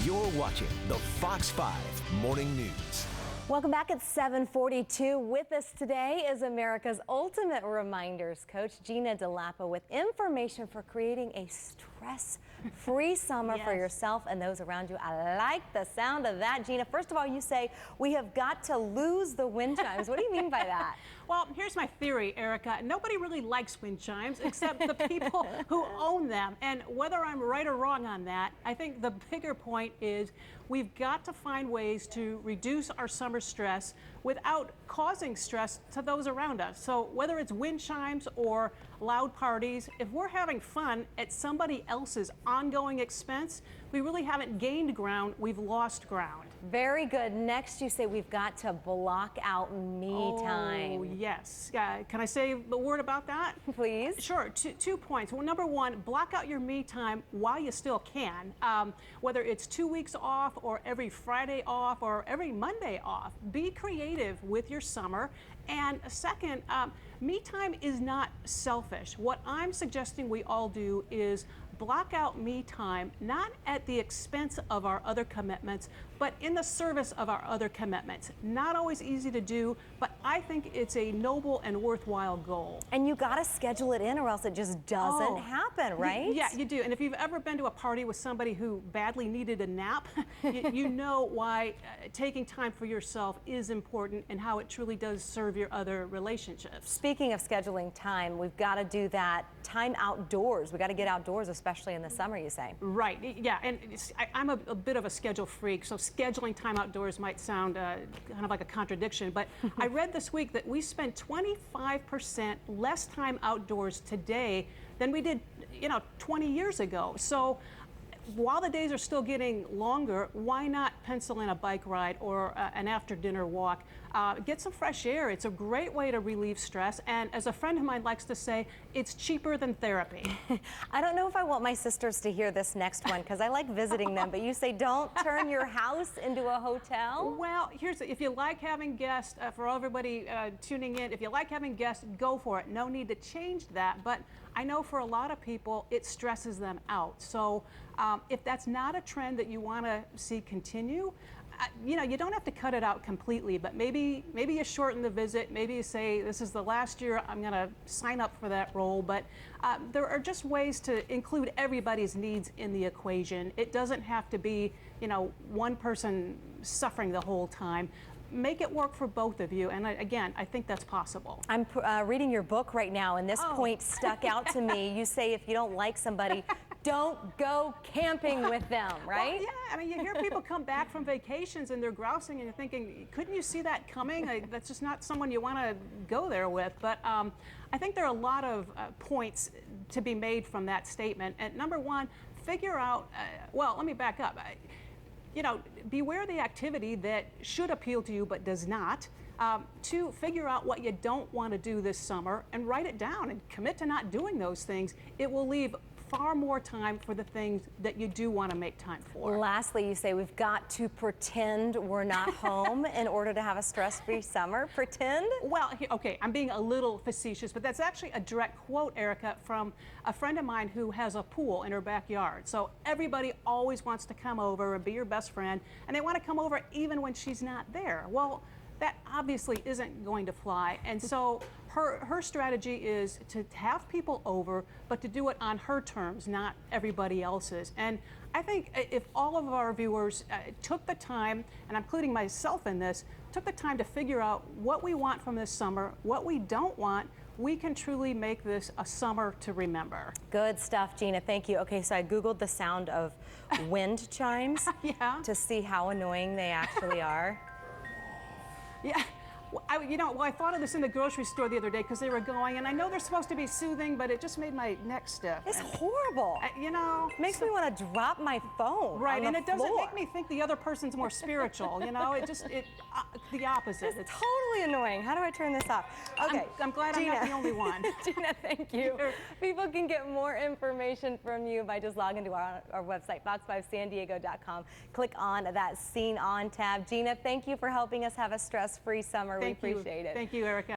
You're watching the Fox 5 Morning News. Welcome back at 7:42. With us today is America's Ultimate Reminders coach, Gina DeLappa, with information for creating a stress-free summer for yourself and those around you. I like the sound of that, Gina. First of all, you say we have got to lose the wind chimes. What do you mean by that? Well, here's my theory, Erica. Nobody really likes wind chimes except the people who own them. And whether I'm right or wrong on that, I think the bigger point is we've got to find ways to reduce our summer stress without causing stress to those around us. So whether it's wind chimes or loud parties, if we're having fun at somebody else's ongoing expense, we really haven't gained ground, we've lost ground. Very good. Next, you say we've got to block out me time. Oh, yes. Can I say a word about that? Please. Sure. Two points. Well, number one, block out your me time while you still can. Whether it's 2 weeks off or every Friday off or every Monday off, be creative with your summer. And second, me time is not selfish. What I'm suggesting we all do is block out me time, not at the expense of our other commitments, but in the service of our other commitments. Not always easy to do, but I think it's a noble and worthwhile goal. And you got to schedule it in or else it just doesn't happen, right? Yeah, you do. And if you've ever been to a party with somebody who badly needed a nap, you know why taking time for yourself is important and how it truly does serve your other relationships. Speaking of scheduling time, we've got to do that time outdoors. We got to get outdoors, especially in the summer, you say. Right. Yeah. And I'm a bit of a schedule freak, so scheduling time outdoors might sound kind of like a contradiction, but I read this week that we spend 25% less time outdoors today than we did, 20 years ago. So while the days are still getting longer, why not pencil in a bike ride or an after-dinner walk? Get some fresh air. It's a great way to relieve stress. And as a friend of mine likes to say, it's cheaper than therapy. I don't know if I want my sisters to hear this next one because I like visiting them, but you say don't turn your house into a hotel? Well, if you like having guests, for everybody tuning in, if you like having guests, go for it. No need to change that. But I know for a lot of people, it stresses them out. So if that's not a trend that you want to see continue, you don't have to cut it out completely, but maybe you shorten the visit. Maybe you say, this is the last year I'm going to sign up for that role. But there are just ways to include everybody's needs in the equation. It doesn't have to be, one person suffering the whole time. Make it work for both of you. And again, I think that's possible. I'm reading your book right now, and this point stuck out to me. You say if you don't like somebody, don't go camping with them, right? Well, yeah, I mean, you hear people come back from vacations and they're grousing and you're thinking, couldn't you see that coming? That's just not someone you want to go there with. But I think there are a lot of points to be made from that statement. And number one, figure out, well, let me back up. Beware the activity that should appeal to you but does not. Two, figure out what you don't want to do this summer and write it down and commit to not doing those things. It will leave far more time for the things that you do want to make time for. Lastly, you say we've got to pretend we're not home in order to have a stress-free summer. Pretend? Well, okay, I'm being a little facetious, but that's actually a direct quote, Erica, from a friend of mine who has a pool in her backyard. So everybody always wants to come over and be your best friend, and they want to come over even when she's not there. Well, that obviously isn't going to fly. And so her strategy is to have people over, but to do it on her terms, not everybody else's. And I think if all of our viewers took the time, and I'm including myself in this, took the time to figure out what we want from this summer, what we don't want, we can truly make this a summer to remember. Good stuff, Gina. Thank you. Okay, so I Googled the sound of wind chimes to see how annoying they actually are. Yeah. I thought of this in the grocery store the other day because they were going, and I know they're supposed to be soothing, but it just made my neck stiff. It's horrible. Makes me want to drop my phone. Right, and it doesn't floor. make me think the other person's more spiritual. The opposite. It's totally annoying. How do I turn this off? Okay, I'm glad Gina. I'm not the only one. Gina, thank you. People can get more information from you by just logging to our website, fox5sandiego.com. Click on that Scene On tab. Gina, thank you for helping us have a stress-free summer. We appreciate it. Thank you, Erica.